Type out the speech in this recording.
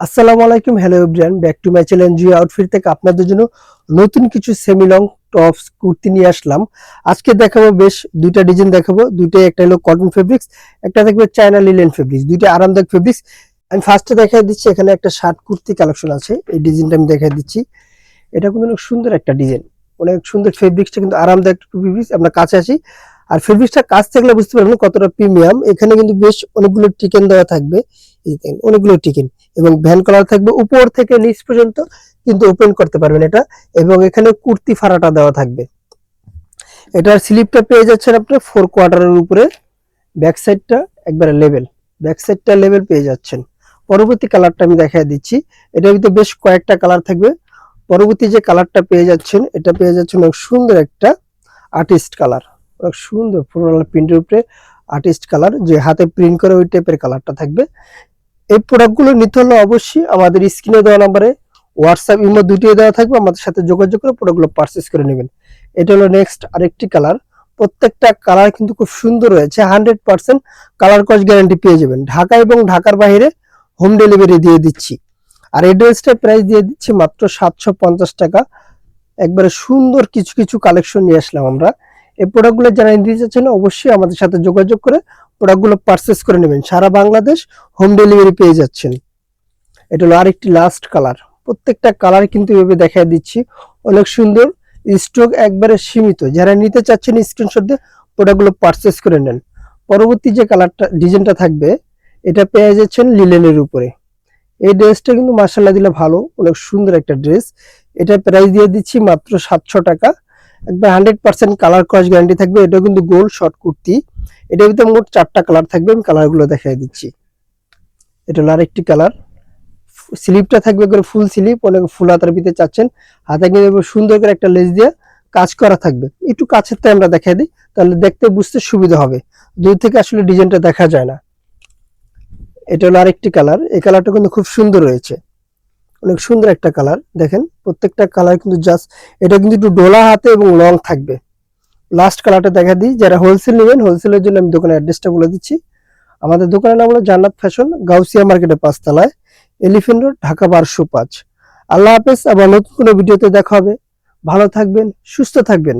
আসসালামু আলাইকুম, hello everyone, back to my channel Jio outfit থেকে আপনাদের জন্য নতুন কিছু সেমি লং টপস কুর্তি নিয়ে আসলাম। আজকে দেখাবো বেশ দুইটা ডিজাইন দেখাবো। দুইটাই, একটা হলো কটন ফেব্রিক্স, একটা থাকবে চায়না লিলেন ফেব্রিক্স। দুইটা আরামদায়ক ফেব্রিক্স। আমি ফার্স্টে দেখাই দিচ্ছি, এখানে একটা শার্ট কুর্তি কালেকশন আছে। এই ডিজাইনটা আমি দেখাই দিচ্ছি। এটা কিন্তু অনেক সুন্দর একটা ডিজাইন, অনেক সুন্দর ফেব্রিক্সটা কিন্তু আরামদায়ক ফেব্রিক্স। আপনার কাছে আসি আর ফেব্রিক্সটা কাছ থাকলে বুঝতে পারবেন কতটা প্রিমিয়াম। এখানে কিন্তু বেশ অনেকগুলো টিকেন দেওয়া থাকবে, এই দেখেন অনেকগুলো টিকেন, এবং ভ্যান কলার থাকবে উপর থেকে নিচ পর্যন্ত, কিন্তু ওপেন করতে পারবেন এটা। এবং এখানে কুর্তি ফাড়াটা দেওয়া থাকবে। এটার স্লিপটা পেয়ে যাচ্ছেন আপনি 4 কোয়ার্টারের উপরে। ব্যাক সাইডটা একবারে লেভেল, ব্যাক সাইডটা লেভেল পেয়ে যাচ্ছেন। পরবর্তী কালারটা আমি দেখাই দিচ্ছি। এটার ভিতরে বেশ কয়েকটা কালার থাকবে। পরবর্তী যে কালারটা পেয়ে যাচ্ছেন, এটা পেয়ে যাচ্ছেন অনেক সুন্দর একটা আর্টিস্ট কালার, অনেক সুন্দর ফ্লোরাল প্রিন্টের উপরে আর্টিস্ট কালার, যে হাতে প্রিন্ট করে ওই টাইপের কালারটা থাকবে। এই প্রোডাক্টগুলো নিতে হলে অবশ্যই আমাদের স্ক্রিনে দেওয়া নাম্বারে হোয়াটসঅ্যাপ ইমো দুটিয়ে দেওয়া থাকবে, আমাদের সাথে যোগাযোগ করে প্রোডাক্টগুলো পারচেস করে নেবেন। এটা হলো নেক্সট আরেকটি কালার। প্রত্যেকটা কালার কিন্তু খুব সুন্দর রয়েছে, 100% কালার কস গ্যারান্টি পেয়ে যাবেন। ঢাকা এবং ঢাকার বাইরে হোম ডেলিভারি দিয়ে দিচ্ছি। আর এই ড্রেসটার প্রাইস দিয়ে দিচ্ছি মাত্র 750 টাকা। একবারে সুন্দর কিছু কিছু কালেকশন নিয়ে আসলাম আমরা। এই প্রোডাক্টগুলো যারা নিতে চাচ্ছেন অবশ্যই আমাদের সাথে যোগাযোগ করে প্রোডাক্টগুলো পারচেস করে নেবেন। সারা বাংলাদেশ হোম ডেলিভারি পেয়ে যাচ্ছেন। এটা হলো আরেকটি লাস্ট কালার। প্রত্যেকটা কালার কিন্তু এভাবে দেখাই দিচ্ছি, অনেক সুন্দর। স্টক একবারে সীমিত, যারা নিতে চাচ্ছেন স্ক্রিনশট দিয়ে প্রোডাক্টগুলো পারচেস করে নেন। পরবর্তী যে কালারটা ডিজাইনটা থাকবে, এটা পেয়ে যাচ্ছেন লিলেনের উপরে। এই ড্রেসটা কিন্তু মাশাআল্লাহ দিলে ভালো, অনেক সুন্দর একটা ড্রেস। এটা প্রাইস দিয়ে দিচ্ছি মাত্র 700 টাকা। একবার 100% কালার ক্রস গ্যারান্টি থাকবে। এটা কিন্তু গোল শর্ট কুর্তি। এটার ভিতরে মোট 4টা কালার থাকবে, আমি কালারগুলো দেখাই দিচ্ছি। এটা হলো আরেকটি কালার। স্লিপটা থাকবে করে ফুল স্লিপ, অনেক ফুল হাতার ভিতরে চাচ্ছেন। হাতে কিন্তু সুন্দর করে একটা লেস দিয়ে কাজ করা থাকবে। একটু কাছের থেকে আমরা দেখাই দিই, তাহলে দেখতে বুঝতে সুবিধা হবে। দূর থেকে আসলে ডিজাইনটা দেখা যায় না। এটা হলো আরেকটি কালার। এই কালারটা কিন্তু খুব সুন্দর রয়েছে, অনেক সুন্দর একটা কালার। দেখেন প্রত্যেকটা কালার কিন্তু জাস্ট, এটা কিন্তু একটু ডোলা হাতে এবং লং থাকবে। লাস্ট কালারটা দেখা দিই, যারা হোলসেল নেবেন হোলসেলের জন্য আমি দোকানের অ্যাড্রেসটা বলে দিচ্ছি। আমাদের দোকানের নাম হলো জান্নাত ফ্যাশন, গাউসিয়া মার্কেটের 5 তলায়, এলিফ্যান্ট রোড, ঢাকা 1205। আল্লাহ হাফেজ, আবার নতুন কোনো ভিডিওতে দেখা হবে। ভালো থাকবেন, সুস্থ থাকবেন।